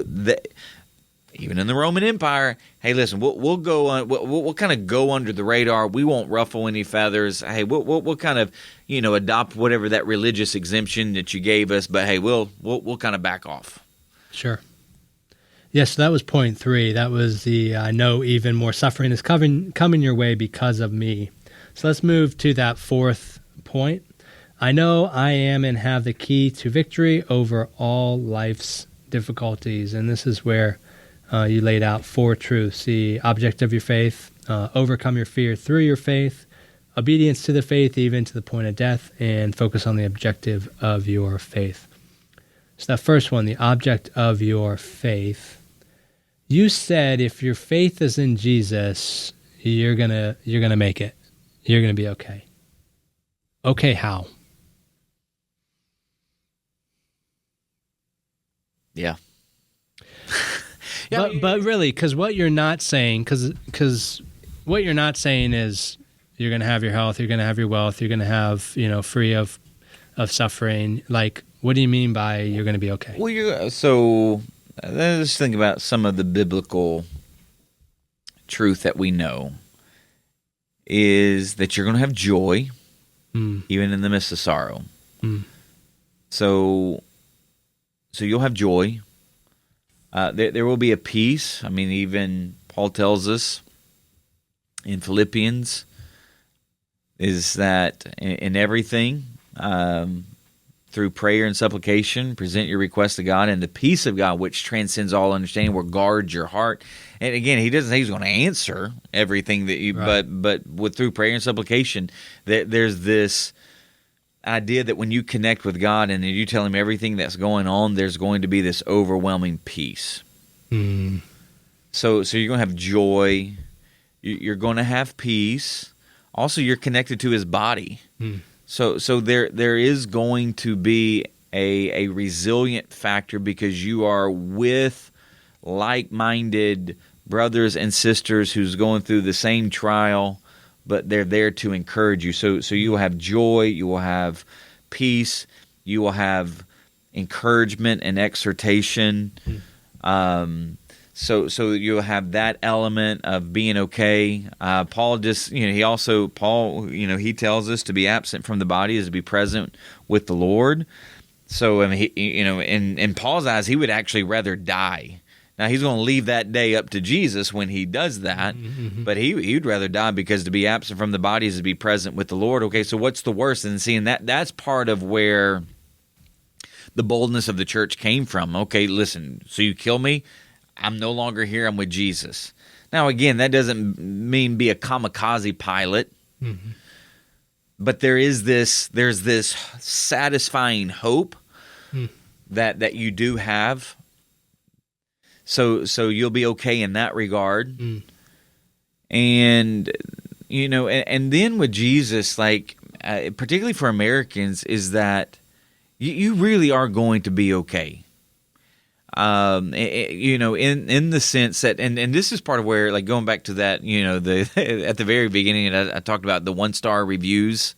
even in the Roman Empire, hey, listen, we'll go on, we'll kind of go under the radar. We won't ruffle any feathers. Hey, we'll kind of adopt whatever that religious exemption that you gave us, but hey, we'll kind of back off. Sure. Yes, that was point 3. That was the I know even more suffering is coming your way because of me. So let's move to that 4th point. I know I am and have the key to victory over all life's difficulties. And this is where you laid out 4 truths: the object of your faith, overcome your fear through your faith, obedience to the faith even to the point of death, and focus on the objective of your faith. So that first one, the object of your faith. You said if your faith is in Jesus, you're gonna make it. You're gonna be okay. Okay, how? Yeah. But really, because what you're not saying, because what you're not saying is you're going to have your health, you're going to have your wealth, you're going to have, free of suffering. Like, what do you mean by you're going to be okay? Well, so let's think about some of the biblical truth that we know is that you're going to have joy, even in the midst of sorrow. So you'll have joy. There will be a peace. I mean, even Paul tells us in Philippians is that in everything, through prayer and supplication, present your requests to God, and the peace of God, which transcends all understanding, will guard your heart. And again, he doesn't say he's going to answer everything that you, right. but through prayer and supplication, there's this idea that when you connect with God and you tell him everything that's going on, there's going to be this overwhelming peace. So you're going to have joy. You're going to have peace. Also, you're connected to his body. So there is going to be a resilient factor because you are with like-minded brothers and sisters who's going through the same trial, but they're there to encourage you. So you will have joy, you will have peace, you will have encouragement and exhortation. So you'll have that element of being okay. Paul he tells us to be absent from the body is to be present with the Lord. So I mean, in Paul's eyes, he would actually rather die. Now he's going to leave that day up to Jesus when he does that, but he'd rather die because to be absent from the body is to be present with the Lord. Okay, so what's the worst? And seeing that's part of where the boldness of the church came from. Okay, listen, so you kill me, I'm no longer here, I'm with Jesus. Now, again, that doesn't mean be a kamikaze pilot, but there's this satisfying hope that you do have. So you'll be okay in that regard. And, and then with Jesus, like, particularly for Americans, is that you really are going to be okay. In the sense that, and this is part of where, like, going back to that, at the very beginning, I talked about the 1-star reviews.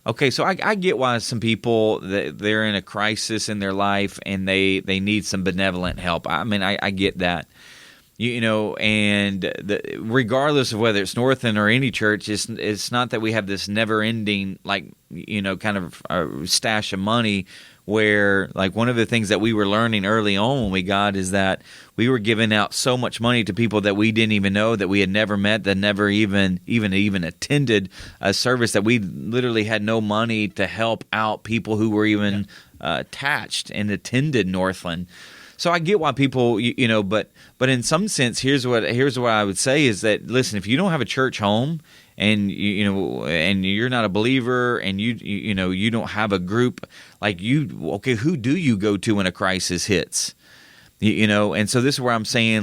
Okay, so I get why some people, they're in a crisis in their life and they need some benevolent help. I mean, I get that. Regardless of whether it's Northland or any church, it's not that we have this never-ending, kind of stash of money where, like, one of the things that we were learning early on when we got is that we were giving out so much money to people that we didn't even know, that we had never met, that never even attended a service, that we literally had no money to help out people who were even attached and attended Northland. So I get why people, but in some sense, here's what I would say is that, listen, if you don't have a church home and and you're not a believer and you don't have a group who do you go to when a crisis hits? And so this is where I'm saying,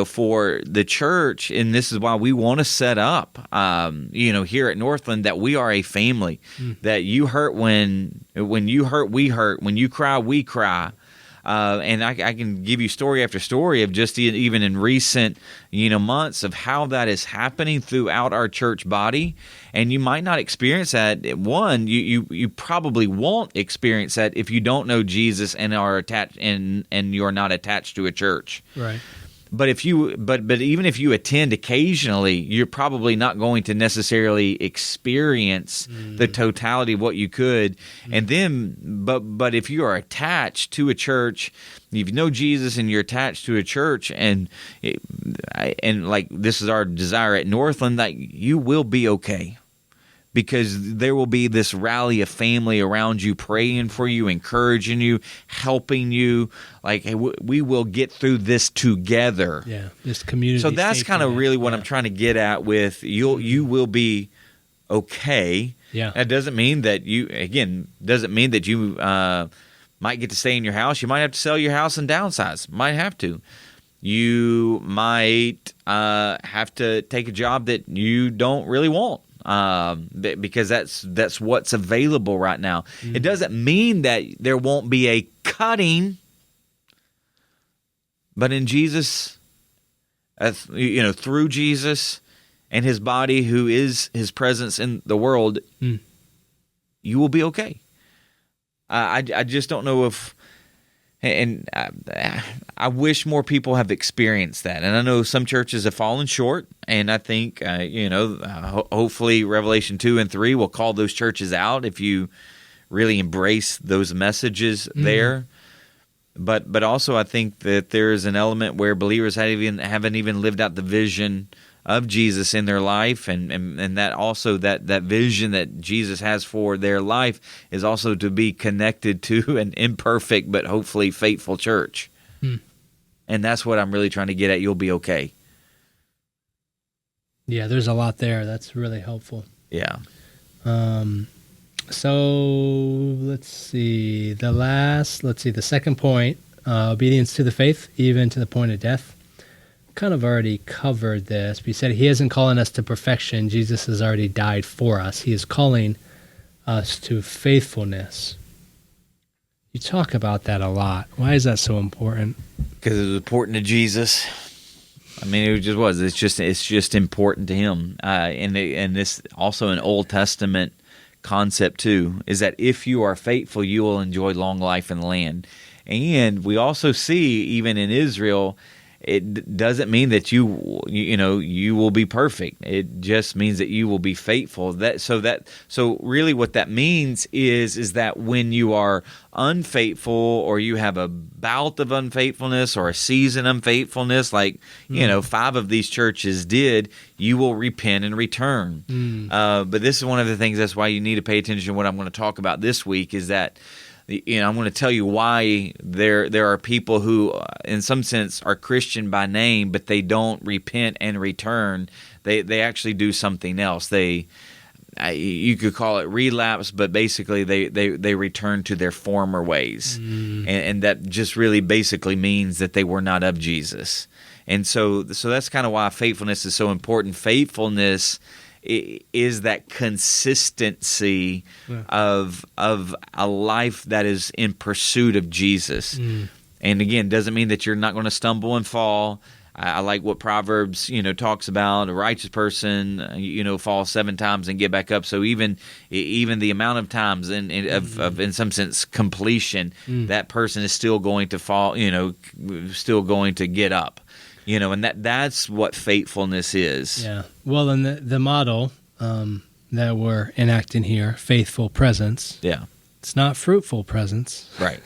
for the church, and this is why we want to set up, here at Northland, that we are a family, that you hurt when you hurt, we hurt, when you cry, we cry. And I can give you story after story of just even in recent, months of how that is happening throughout our church body. And you might not experience that. One, you probably won't experience that if you don't know Jesus and are attached and you're not attached to a church. Right. But even if you attend occasionally, you're probably not going to necessarily experience the totality of what you could. And then, but if you are attached to a church, if you know Jesus and you're attached to a church, and like this is our desire at Northland, that you will be okay. Because there will be this rally of family around you, praying for you, encouraging you, helping you. Like, hey, we will get through this together. Yeah, this community. So that's kind of really what I'm trying to get at with you will be okay. Yeah. That doesn't mean that you might get to stay in your house. You might have to sell your house and downsize. Might have to. You might have to take a job that you don't really want because that's what's available right now. Mm-hmm. It doesn't mean that there won't be a cutting, but in Jesus, through Jesus and his body, who is his presence in the world, you will be okay. I just don't know if, and I wish more people have experienced that. And I know some churches have fallen short, and I think, hopefully Revelation 2 and 3 will call those churches out if you really embrace those messages there. But also I think that there is an element where believers haven't even lived out the vision of Jesus in their life, and that also that vision that Jesus has for their life is also to be connected to an imperfect but hopefully faithful church. And that's what I'm really trying to get at. You'll be okay. Yeah, there's a lot there. That's really helpful. Yeah. So let's see. The second point, obedience to the faith, even to the point of death. Kind of already covered this, but he said he isn't calling us to perfection. Jesus has already died for us. He is calling us to faithfulness. You talk about that a lot. Why is that so important? Because it was important to Jesus. I mean, it just was. It's just important to him. And this also an Old Testament concept too, is that if you are faithful, you will enjoy long life in the land. And we also see, even in Israel, it doesn't mean that you will be perfect. It just means that you will be faithful. So really what that means is that when you are unfaithful, or you have a bout of unfaithfulness or a season of unfaithfulness, like 5 of these churches did, you will repent and return. But this is one of the things, that's why you need to pay attention to what I'm going to talk about this week, is that I'm going to tell you why there are people who, in some sense, are Christian by name, but they don't repent and return. They actually do something else. You could call it relapse, but basically they return to their former ways, and that just really basically means that they were not of Jesus. And so that's kind of why faithfulness is so important. Faithfulness is that consistency of a life that is in pursuit of Jesus. And again, doesn't mean that you're not going to stumble and fall. I like what Proverbs, talks about. A righteous person, falls 7 times and get back up. So even the amount of times in some sense completion, that person is still going to fall, still going to get up. And that's what faithfulness is. Yeah. Well, and the model that we're enacting here, faithful presence. Yeah. It's not fruitful presence. Right.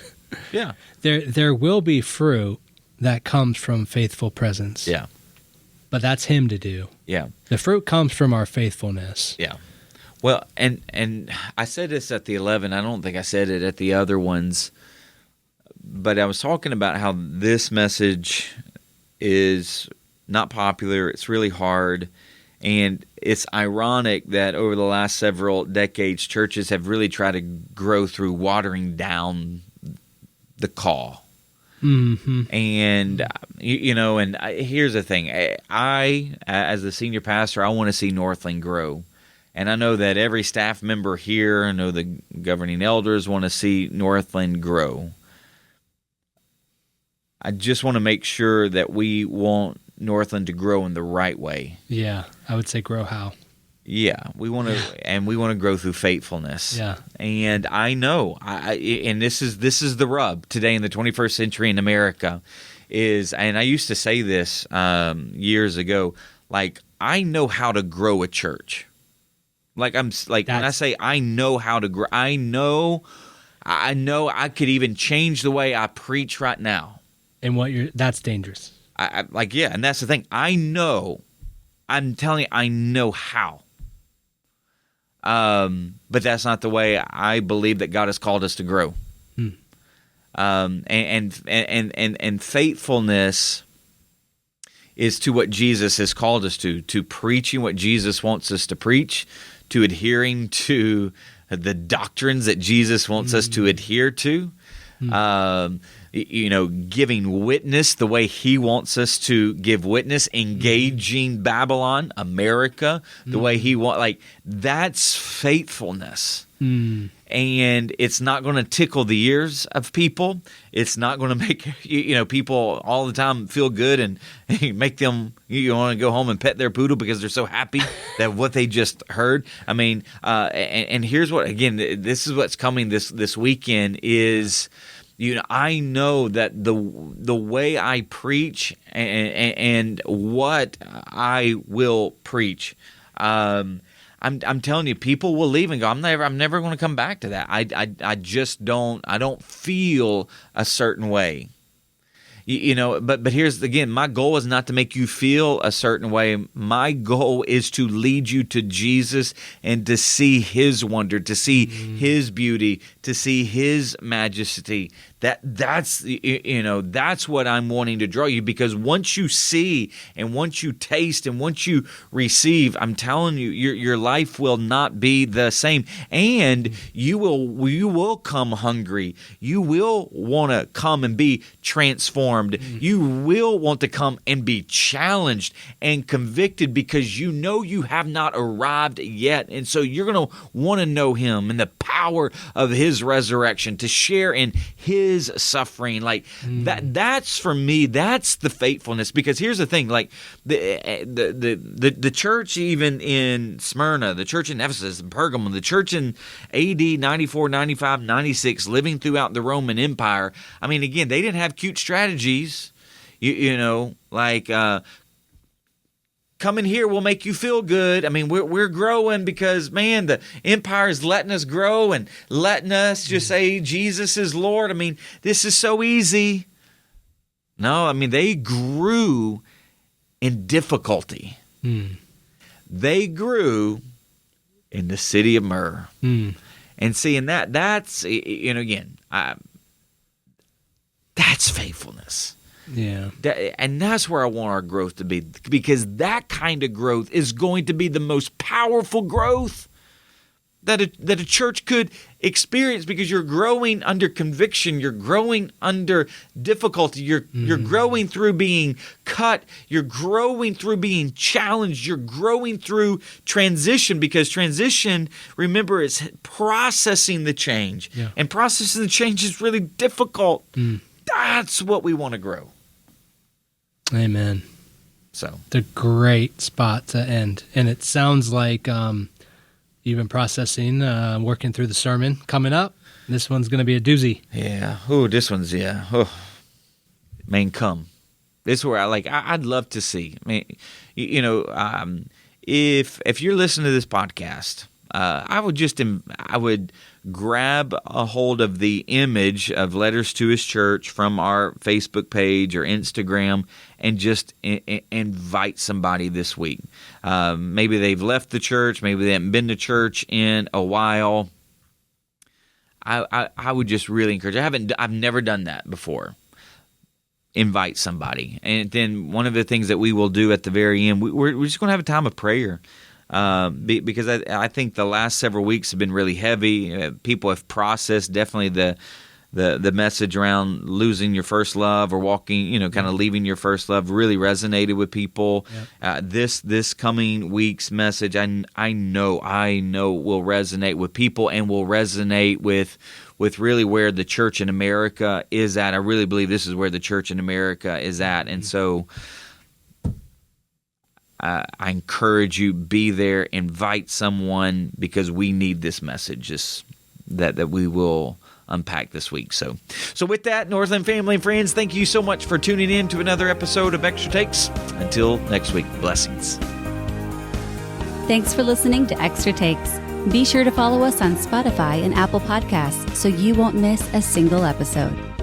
Yeah. There will be fruit that comes from faithful presence. Yeah. But that's him to do. Yeah. The fruit comes from our faithfulness. Yeah. Well, and I said this at the 11. I don't think I said it at the other ones. But I was talking about how this message is not popular. It's really hard. And it's ironic that over the last several decades, churches have really tried to grow through watering down the call. And, and here's the thing. I, as the senior pastor, I want to see Northland grow. And I know that every staff member here, I know the governing elders want to see Northland grow. I just want to make sure that we want Northland to grow in the right way. Yeah, I would say grow how? Yeah, we want to, and we want to grow through faithfulness. Yeah, and I know, and this is the rub today in the 21st century in America is, and I used to say this years ago, like I know how to grow a church. When I say I know how to grow, I know I could even change the way I preach right now. And that's dangerous. And that's the thing. I'm telling you, I know how. But that's not the way I believe that God has called us to grow. And faithfulness is to what Jesus has called us to preaching what Jesus wants us to preach, to adhering to the doctrines that Jesus wants us to adhere to. giving witness the way he wants us to give witness, engaging Babylon, America, the way he wants. Like, that's faithfulness. And it's not going to tickle the ears of people. It's not going to make people all the time feel good and make them want to go home and pet their poodle because they're so happy that what they just heard. I mean, and here's what, again, this is what's coming this weekend is, I know that the way I preach and what I will preach, I'm telling you, people will leave and go, I'm never going to come back to that. I just don't feel a certain way. But here's again, my goal is not to make you feel a certain way. My goal is to lead you to Jesus and to see his wonder, to see his beauty, to see his majesty. That's what I'm wanting to draw you, because once you see and once you taste and once you receive, I'm telling you, your life will not be the same, and you will come hungry. You will want to come and be transformed. You will want to come and be challenged and convicted, because you have not arrived yet, and so you're going to want to know him and the power of his resurrection, to share in his suffering. Like that's for me, that's the faithfulness. Because here's the thing, like the church even in Smyrna, the church in Ephesus, Pergamum, the church in AD 94, 95, 96, living throughout the Roman Empire. I mean, again, they didn't have cute strategies, like coming here will make you feel good. I mean, we're growing because, man, the empire is letting us grow and letting us just say Jesus is Lord. I mean, this is so easy. No, I mean, they grew in difficulty. They grew in the city of Myrrh. And seeing that's, again, that's faithfulness. Yeah. And that's where I want our growth to be, because that kind of growth is going to be the most powerful growth that a church could experience, because you're growing under conviction, you're growing under difficulty, you're growing through being cut, you're growing through being challenged, you're growing through transition, because transition, remember, is processing the change. Yeah. And processing the change is really difficult. That's what we want to grow. Amen. So it's a great spot to end. And it sounds like you've been processing, working through the sermon coming up. This one's going to be a doozy. Yeah. Oh, this one's, yeah. Oh, man, come. This is where I'd love to see. I mean, if you're listening to this podcast, I would grab a hold of the image of Letters to His Church from our Facebook page or Instagram and just invite somebody this week. Maybe they've left the church. Maybe they haven't been to church in a while. I would just really encourage. I've never done that before. Invite somebody. And then one of the things that we will do at the very end, we're just going to have a time of prayer. Because I think the last several weeks have been really heavy. People have processed definitely the message around losing your first love or walking, kind of leaving your first love really resonated with people. Yep. This coming week's message, I know will resonate with people and will resonate with really where the church in America is at. I really believe this is where the church in America is at, and so. I encourage you, be there, invite someone, because we need this message that we will unpack this week. So with that, Northland family and friends, thank you so much for tuning in to another episode of Extra Takes. Until next week, blessings. Thanks for listening to Extra Takes. Be sure to follow us on Spotify and Apple Podcasts so you won't miss a single episode.